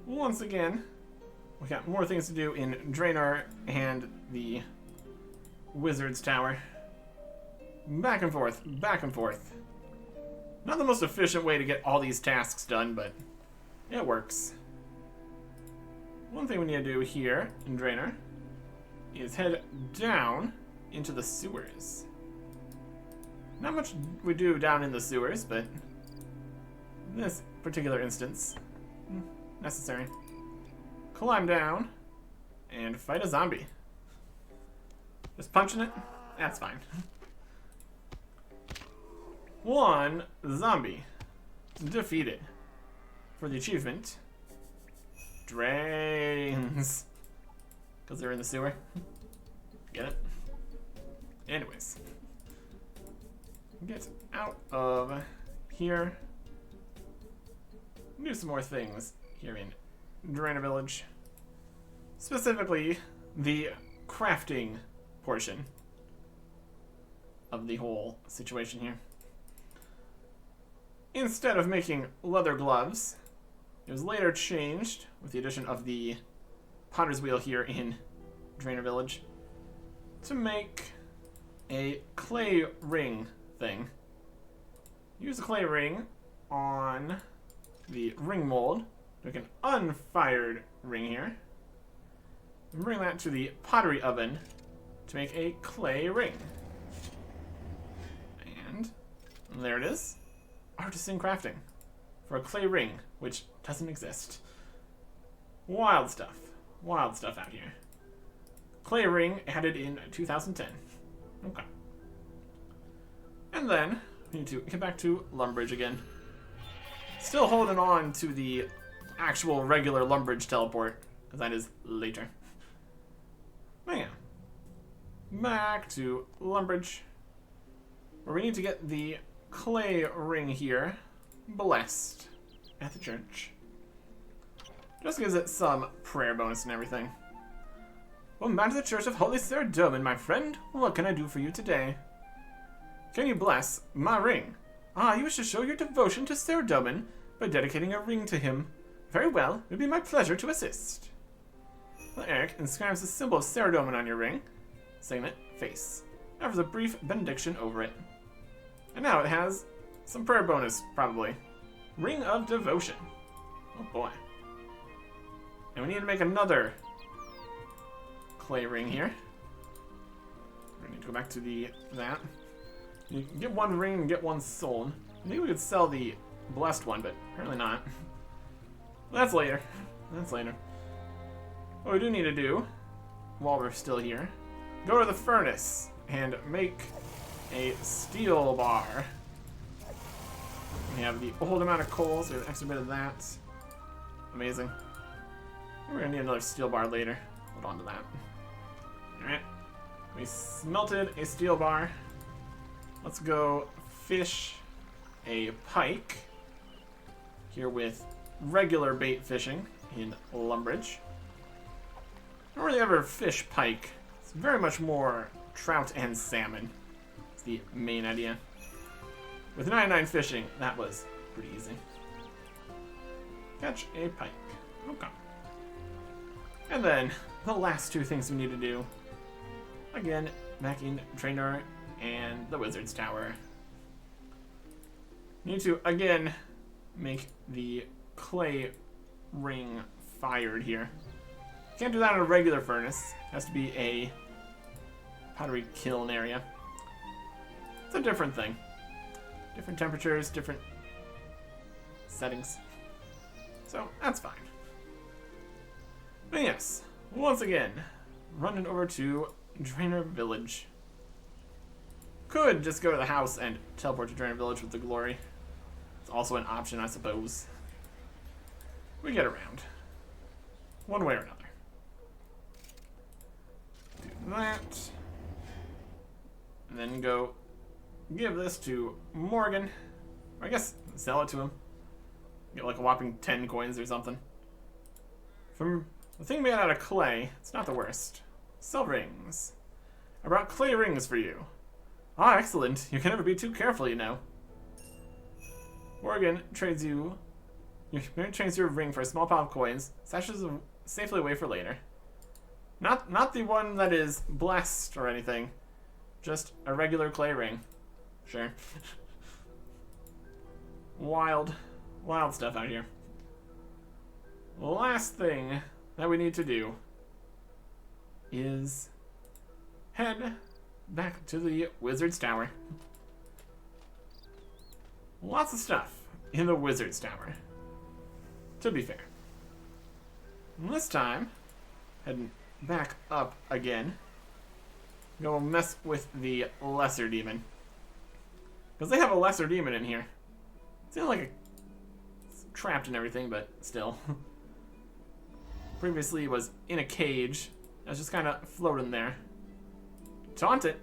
Once again, we got more things to do in Draynor and the Wizard's Tower. Back and forth, back and forth. Not the most efficient way to get all these tasks done, but it works. One thing we need to do here in Draynor is head down into the sewers. Not much we do down in the sewers, but in this particular instance, necessary. Climb down and fight a zombie. Just punching it? That's fine. One zombie defeated. For the achievement, drains. Because they're in the sewer. Get it? Anyways. Get out of here. Do some more things here in Draynor Village. Specifically, the crafting portion of the whole situation here. Instead of making leather gloves, it was later changed with the addition of the potter's wheel here in Draynor Village to make a clay ring thing. Use the clay ring on the ring mold to make an unfired ring here. And bring that to the pottery oven to make a clay ring. And there it is. Artisan crafting for a clay ring, which doesn't exist. Wild stuff. Wild stuff out here. Clay ring added in 2010. Okay. And then we need to get back to Lumbridge again. Still holding on to the actual regular Lumbridge teleport, because that is later. But yeah. Back to Lumbridge, where we need to get the clay ring here blessed at the church. Just gives it some prayer bonus and everything. Welcome back to the Church of Holy Saradomin, my friend. What can I do for you today? Can you bless my ring? Ah, you wish to show your devotion to Saradomin by dedicating a ring to him. Very well, it would be my pleasure to assist. Well, Eric inscribes the symbol of Saradomin on your ring. Signet, face. Offers a brief benediction over it. And now it has some prayer bonus, probably. Ring of Devotion. Oh boy. And we need to make another clay ring here. We need to go back to that. You can get one ring and get one soul. I think we could sell the blessed one, but apparently not. That's later. That's later. What we do need to do, while we're still here, go to the furnace and make a steel bar. We have the old amount of coal, so we have an extra bit of that. Amazing. We're gonna need another steel bar later. Hold on to that. Alright. We smelted a steel bar. Let's go fish a pike here with regular bait fishing in Lumbridge. I don't really ever fish pike. It's very much more trout and salmon. the main idea. With 99 fishing, that was pretty easy. Catch a pike. Okay. And then, the last two things we need to do. Again, back in Draynor and the Wizard's Tower. Need to, again, make the clay ring fired here. Can't do that in a regular furnace. Has to be a pottery kiln area. It's a different thing. Different temperatures, different settings. So, that's fine. But yes, once again, running over to Draynor Village. Could just go to the house and teleport to Draynor Village with the glory. It's also an option, I suppose. We get around. One way or another. Do that. And then go give this to Morgan. Or I guess sell it to him. Get like a whopping 10 coins or something. From the thing made out of clay, it's not the worst. Sell rings. I brought clay rings for you. Ah, excellent. You can never be too careful, you know. Morgan trades you your ring for a small pile of coins, stashes them safely away for later. Not the one that is blessed or anything. Just a regular clay ring. Sure. Wild stuff out here. The last thing that we need to do is head back to the Wizard's Tower. Lots of stuff in the Wizard's Tower, to be fair. And this time, heading back up again, go mess with the Lesser Demon. Because they have a Lesser Demon in here. It's not like it's trapped and everything, but still. Previously it was in a cage. It was just kind of floating there. Taunt it.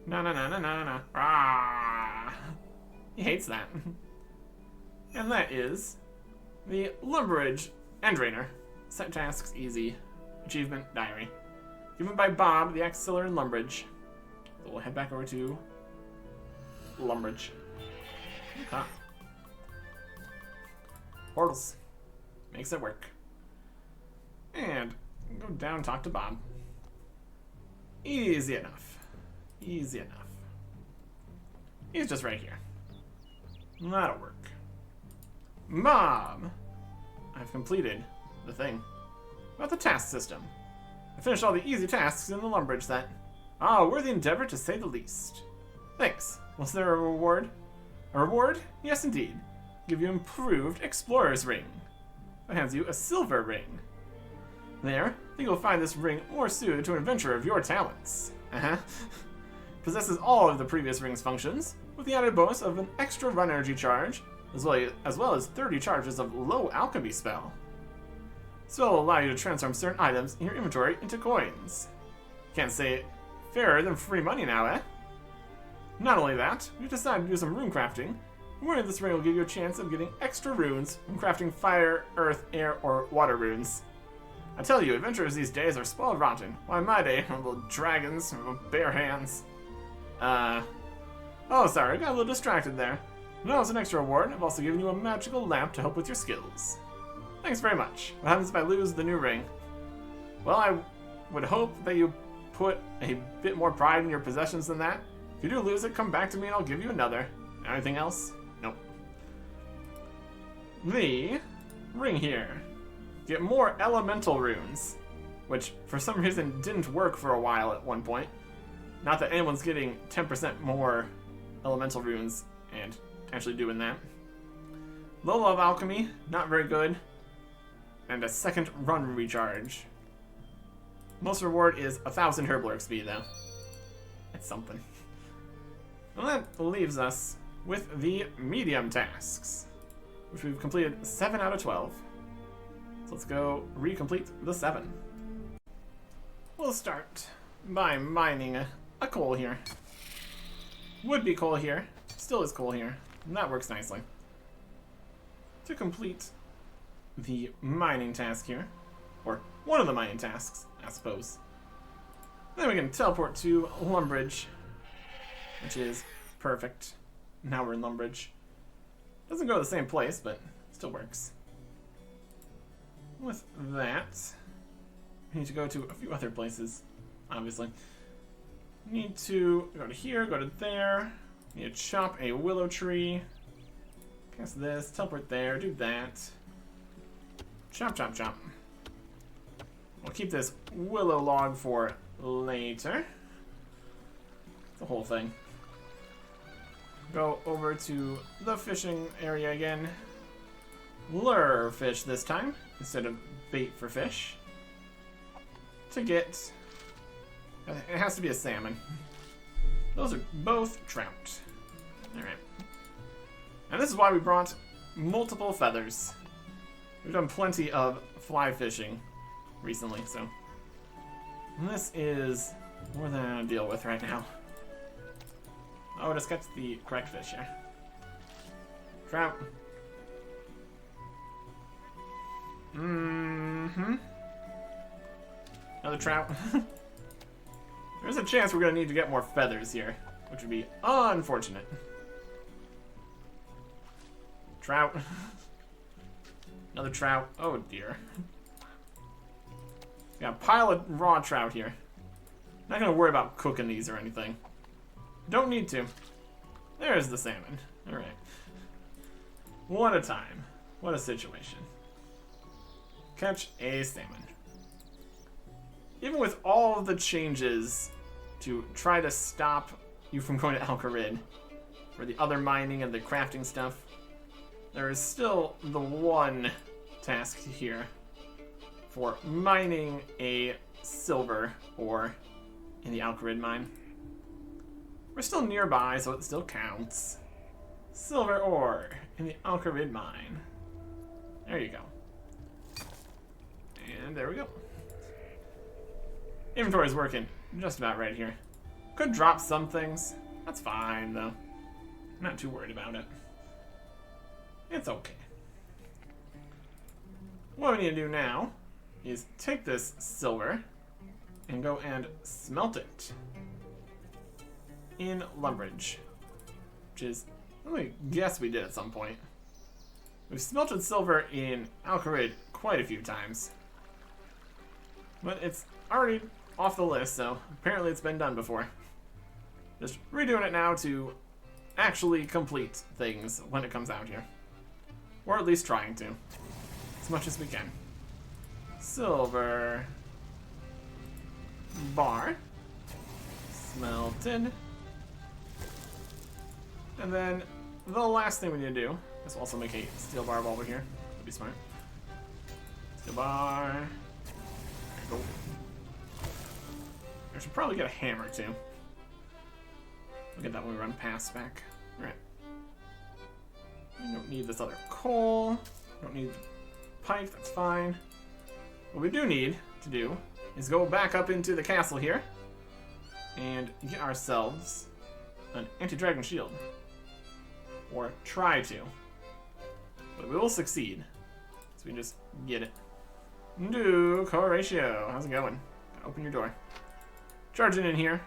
No. Ah. He hates that. And that is the Lumbridge and Draynor. Set tasks easy. Achievement diary. Given by Bob, the Axillary in Lumbridge. So we'll head back over to Lumbridge. Okay. Portals. Makes it work. And go down and talk to Bob. Easy enough. Easy enough. He's just right here. That'll work. Bob! I've completed the thing. About the task system. I finished all the easy tasks in the Lumbridge set. Ah, a worthy endeavor to say the least. Thanks. Was there a reward? A reward? Yes, indeed. Give you improved Explorer's Ring. That hands you a silver ring. There, I think you'll find this ring more suited to an adventurer of your talents. Possesses all of the previous ring's functions, with the added bonus of an extra run energy charge, as well as 30 charges of low alchemy spell. This will allow you to transform certain items in your inventory into coins. Can't say fairer than free money now, eh? Not only that, we decided to do some rune crafting. Wearing this ring will give you a chance of getting extra runes from crafting fire, earth, air, or water runes. I tell you, adventurers these days are spoiled rotten. Why, in my day, little dragons with bare hands. Oh, sorry, I got a little distracted there. No, as an extra reward, I've also given you a magical lamp to help with your skills. Thanks very much. What happens if I lose the new ring? Well, I would hope that you put a bit more pride in your possessions than that. If you do lose it, come back to me and I'll give you another. Anything else? Nope. The ring here. Get more elemental runes, which for some reason didn't work for a while at one point. Not that anyone's getting 10% more elemental runes and actually doing that. Low level alchemy, not very good. And a second run recharge. Most reward is 1,000 Herbal XP though. It's something. And that leaves us with the medium tasks, which we've completed 7 out of 12. So let's go recomplete the 7. We'll start by mining a coal here. Would be coal here, still is coal here, and that works nicely. To complete the mining task here, or one of the mining tasks, I suppose. Then we can teleport to Lumbridge which is perfect. Now we're in Lumbridge. Doesn't go to the same place, but still works. With that, we need to go to a few other places, obviously. Need to go to here, go to there. Need to chop a willow tree. Cast this, teleport there, do that. Chop, chop, chop. We'll keep this willow log for later. The whole thing. Go over to the fishing area again. Lure fish this time, instead of bait for fish. To get... It has to be a salmon. Those are both trout. Alright. And this is why we brought multiple feathers. We've done plenty of fly fishing recently, so... This is more than I deal with right now. Oh, just catch the correct fish here. Trout. Mm-hmm. Another trout. There's a chance we're going to need to get more feathers here, which would be unfortunate. Trout. Another trout. Oh dear. Got a pile of raw trout here. Not going to worry about cooking these or anything. Don't need to. There's the salmon. Alright. One at a time. What a situation. Catch a salmon. Even with all of the changes to try to stop you from going to Alcarid for the other mining and the crafting stuff, there is still the one task here for mining a silver ore in the Alcarid mine. We're still nearby, so it still counts. Silver ore in the Alcarid mine. There you go. And there we go. Inventory's working just about right here. Could drop some things. That's fine, though. I'm not too worried about it. It's okay. What we need to do now is take this silver and go and smelt it in Lumbridge, which is, I guess we did at some point. We've smelted silver in Alcarid quite a few times, but it's already off the list, so apparently it's been done before. Just redoing it now to actually complete things when it comes out here. Or at least trying to, as much as we can. Silver bar. Smelted. And then the last thing we need to do is also make a steel bar while we're here. That'd be smart. Steel bar. There you go. I should probably get a hammer too. We'll get that when we run past back. Alright. We don't need this other coal. Don't need pipe, that's fine. What we do need to do is go back up into the castle here and get ourselves an anti-dragon shield. Or try to. But we will succeed. So we just get it. Duke Horatio, how's it going? Gotta open your door. Charging in here.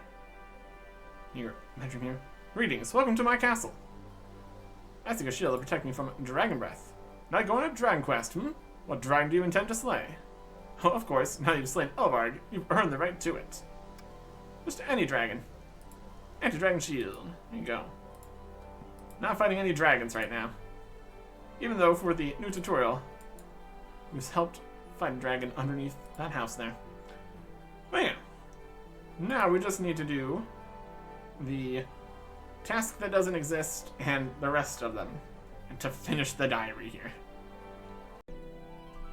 Your bedroom here. Greetings, welcome to my castle. I seek a shield to protect me from dragon breath. Not going on a dragon quest, What dragon do you intend to slay? Oh, of course, now you've slain Elvarg, you've earned the right to it. Just any dragon. Anti-dragon shield. There you go. Not fighting any dragons right now. Even though for the new tutorial, we've helped fight a dragon underneath that house there. But yeah. Now we just need to do the task that doesn't exist and the rest of them. And to finish the diary here.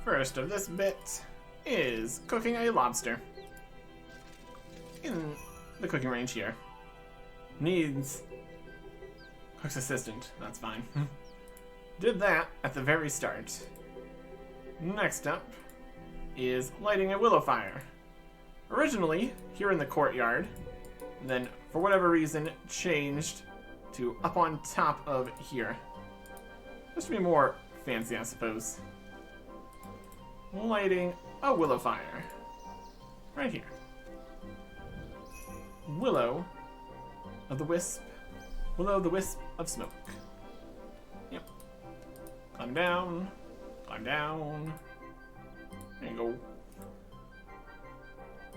First of this bit is cooking a lobster. In the cooking range here. Needs cook's assistant, that's fine. Did that at the very start. Next up is lighting a willow fire. Originally, here in the courtyard, then for whatever reason changed to up on top of here. Just to be more fancy, I suppose. Lighting a willow fire. Right here. Willow of the Wisp will-o'-the-wisp of smoke. Yep. Climb down. Climb down. There you go.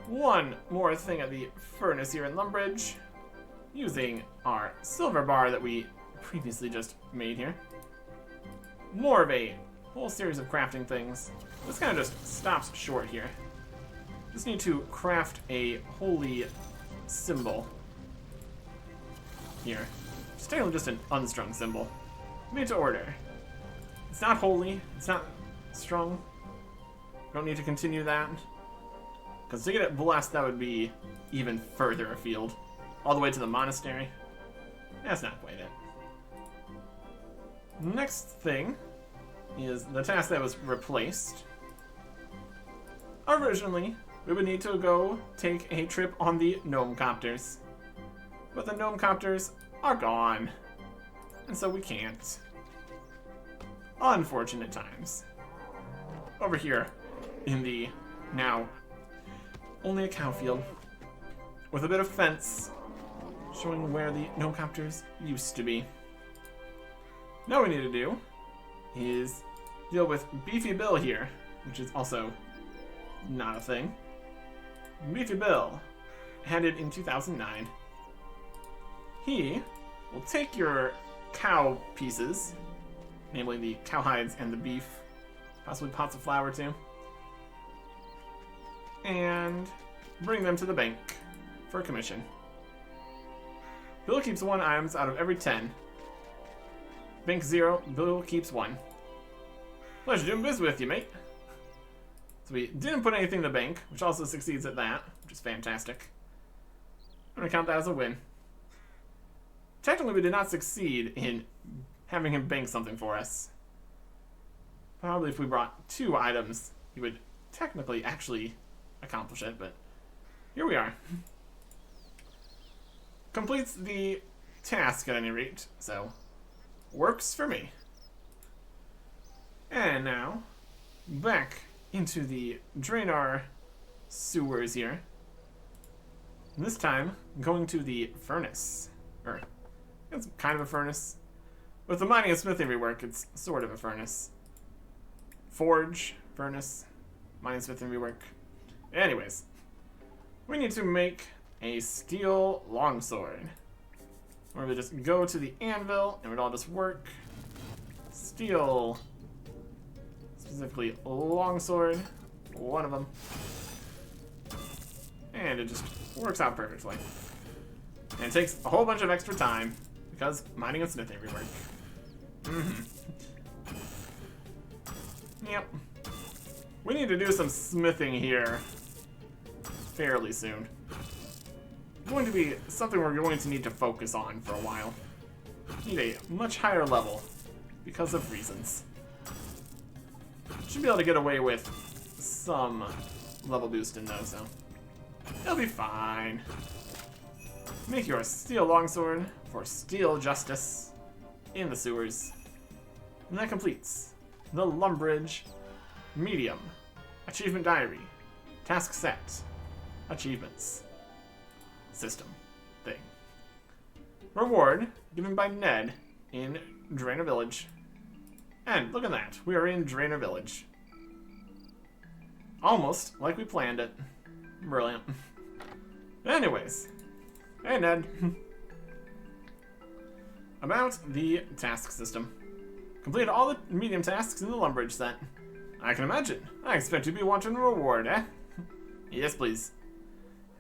One more thing at the furnace here in Lumbridge. Using our silver bar that we previously just made here. More of a whole series of crafting things. This kind of just stops short here. Just need to craft a holy symbol here. It's technically just an unstrung symbol. Made to order. It's not holy. It's not strung. Don't need to continue that. Because to get it blessed, that would be even further afield. All the way to the monastery. That's not quite it. Next thing is the task that was replaced. Originally, we would need to go take a trip on the gnome copters. But the gnome copters are gone. And so we can't. Unfortunate times. Over here, in the now only a cow field, with a bit of fence showing where the gnome copters used to be. Now what we need to do is deal with Beefy Bill here, which is also not a thing. Beefy Bill, handed in 2009. He will take your cow pieces, namely the cow hides and the beef, possibly pots of flour too, and bring them to the bank for a commission. Bill keeps 1 items out of every 10. Bank 0, Bill keeps 1. Pleasure doing business with you, mate. So we didn't put anything in the bank, which also succeeds at that, which is fantastic. I'm gonna count that as a win. Technically, we did not succeed in having him bank something for us. Probably if we brought 2 items, he would technically actually accomplish it, but here we are. Completes the task at any rate, so works for me. And now, back into the Draynor sewers here. And this time, going to the furnace. Or, it's kind of a furnace. With the mining and smithing rework, it's sort of a furnace. Forge, furnace, mining and smithing rework. Anyways, we need to make a steel longsword. Where we just go to the anvil and it would all just work. Steel, specifically longsword, one of them. And it just works out perfectly. And it takes a whole bunch of extra time because mining and smithing rework. Yep. We need to do some smithing here fairly soon. Going to be something we're going to need to focus on for a while. Need a much higher level because of reasons. Should be able to get away with some level boost in those, so it'll be fine. Make your steel longsword for steel justice in the sewers. And that completes the Lumbridge medium achievement diary, task set, achievements, system thing. Reward given by Ned in Draynor Village. And look at that, we are in Draynor Village. Almost like we planned it. Brilliant. Anyways, hey Ned. About the task system. Completed all the medium tasks in the Lumbridge set. I can imagine. I expect you to be wanting a reward, eh? Yes, please.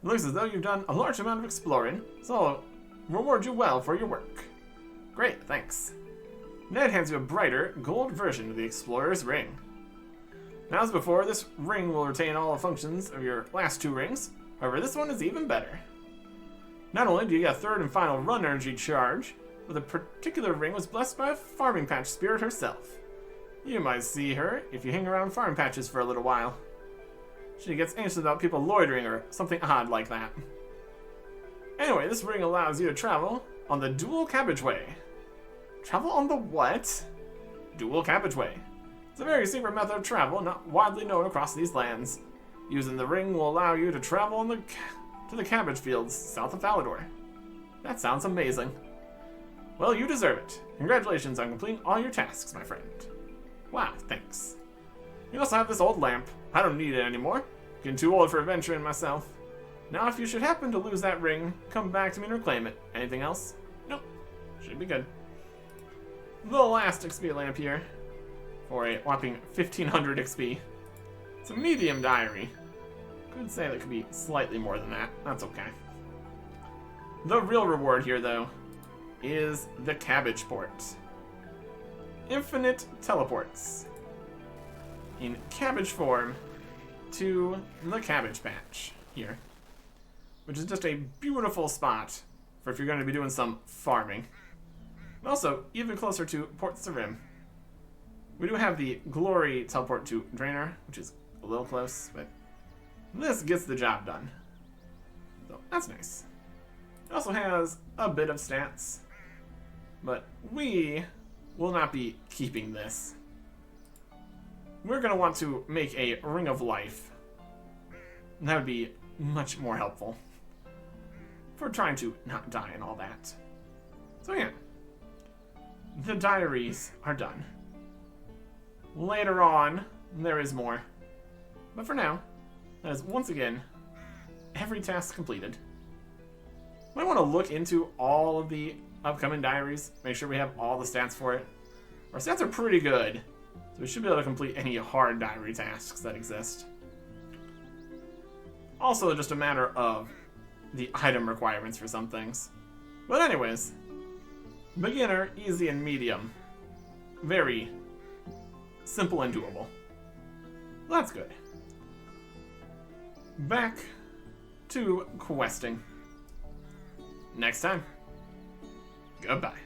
It looks as though you've done a large amount of exploring, so I'll reward you well for your work. Great, thanks. Ned hands you a brighter, gold version of the Explorer's Ring. Now as before, this ring will retain all the functions of your last 2 rings, however this one is even better. Not only do you get a 3rd and final run energy charge, but the particular ring was blessed by a farming patch spirit herself. You might see her if you hang around farm patches for a little while. She gets anxious about people loitering or something odd like that. Anyway, this ring allows you to travel on the dual cabbageway. Travel on the what? Dual cabbageway. It's a very secret method of travel not widely known across these lands. Using the ring will allow you to travel on to the cabbage fields south of Falador. That sounds amazing. Well, you deserve it. Congratulations on completing all your tasks, my friend. Wow, thanks. You also have this old lamp. I don't need it anymore. Getting too old for adventuring myself. Now, if you should happen to lose that ring, come back to me and reclaim it. Anything else? Nope. Should be good. The last XP lamp here, for a whopping 1500 XP. It's a medium diary. Could say that could be slightly more than that. That's okay. The real reward here, though, is the cabbage port. Infinite teleports in cabbage form to the cabbage patch here, which is just a beautiful spot for if you're going to be doing some farming. And also, even closer to Port Sarim. We do have the Glory teleport to Draynor, which is a little close, but this gets the job done. So, that's nice. It also has a bit of stats, but we will not be keeping this. We're going to want to make a Ring of Life. And that would be much more helpful for trying to not die and all that. So yeah, the diaries are done. Later on, there is more. But for now, that is once again every task completed. Might want to look into all of the upcoming diaries, make sure we have all the stats for it. Our stats are pretty good, so we should be able to complete any hard diary tasks that exist. Also, just a matter of the item requirements for some things. But anyways, beginner, easy, and medium. Very simple and doable. That's good. Back to questing. Next time. Goodbye.